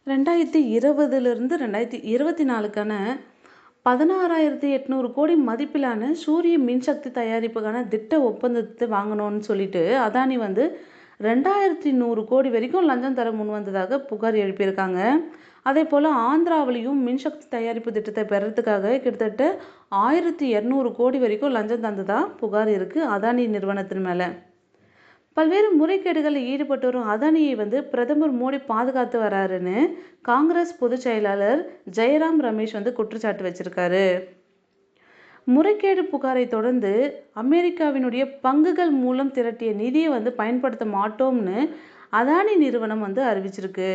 2020லிருந்து 2024க்கான 16,800 கோடி மதிப்பிலான சூரிய மின்சக்தி தயாரிப்புக்கான திட்ட ஒப்பந்தத்தை வாங்கணும்னு சொல்லிட்டு அதானி 2,100 கோடி வரைக்கும் லஞ்சம் தர முன்வந்ததாக புகார் எழுப்பியிருக்காங்க. அதே போல் ஆந்திராவிலையும் மின்சக்தி தயாரிப்பு திட்டத்தை பெறறதுக்காக கிட்டத்தட்ட 1,200 கோடி வரைக்கும் லஞ்சம் தந்ததா புகார் இருக்குது அதானி நிறுவனத்தின் மேலே. பல்வேறு முறைகேடுகளில் ஈடுபட்டு வரும் அதானியை பிரதமர் மோடி பாதுகாத்து வராருன்னு காங்கிரஸ் பொதுச் செயலாளர் ஜெயராம் ரமேஷ் குற்றச்சாட்டு வச்சிருக்காரு. முறைகேடு புகாரை தொடர்ந்து அமெரிக்காவினுடைய பங்குகள் மூலம் திரட்டிய நிதியை பயன்படுத்த மாட்டோம்னு அதானி நிறுவனம் அறிவிச்சிருக்கு.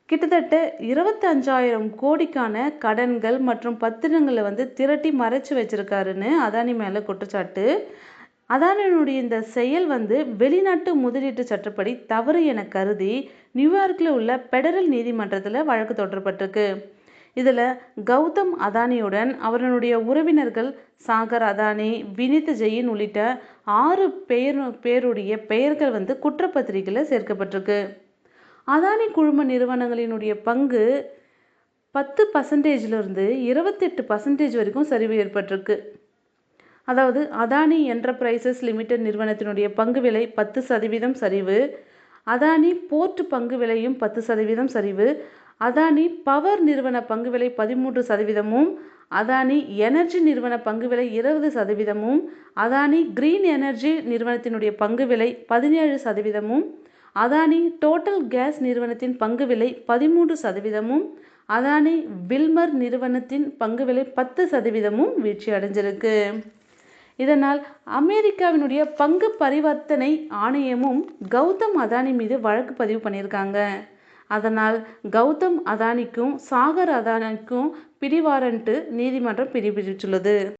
கிட்டத்தட்ட 25,000 கோடிக்கான கடன்கள் மற்றும் பத்திரங்களை திரட்டி மறைச்சு வச்சிருக்காருன்னு அதானி மேலே குற்றச்சாட்டு. அதானியினுடைய இந்த செயல் வெளிநாட்டு முதலீட்டு சட்டப்படி தவறு என கருதி நியூயார்க்கில் உள்ள பெடரல் நீதிமன்றத்தில் வழக்கு தொடரப்பட்டிருக்கு. இதில் கௌதம் அதானியுடன் அவருடைய உறவினர்கள் சாகர் அதானி, வினித் ஜெயின் உள்ளிட்ட 6 பேருடைய பெயர்கள் குற்றப்பத்திரிகையில் சேர்க்கப்பட்டிருக்கு. அதானி குழும நிறுவனங்களினுடைய பங்கு 10%லிருந்து 28% வரைக்கும் சரிவு ஏற்பட்டிருக்கு. அதாவது அதானி என்டர்பிரைசஸ் லிமிடெட் நிறுவனத்தினுடைய பங்கு விலை 10% சரிவு, அதானி போர்ட் பங்கு விலையும் 10% சரிவு, அதானி பவர் நிறுவன பங்கு விலை 13%, அதானி எனர்ஜி நிறுவன பங்கு விலை 20%, அதானி கிரீன் எனர்ஜி நிறுவனத்தினுடைய பங்கு விலை 17%, அதானி டோட்டல் கேஸ் நிறுவனத்தின் பங்கு விலை 13%, அதானி வில்மர் நிறுவனத்தின் பங்கு விலை 10% வீழ்ச்சி அடைஞ்சிருக்கு. இதனால் அமெரிக்காவினுடைய பங்கு பரிவர்த்தனை ஆணையமும் கௌதம் அதானி மீது வழக்கு பதிவு பண்ணியிருக்காங்க. அதனால் கௌதம் அதானிக்கும் சாகர் அதானிக்கும் பிடிவாரண்ட் நீதிமன்றம் பிறப்பித்துள்ளது.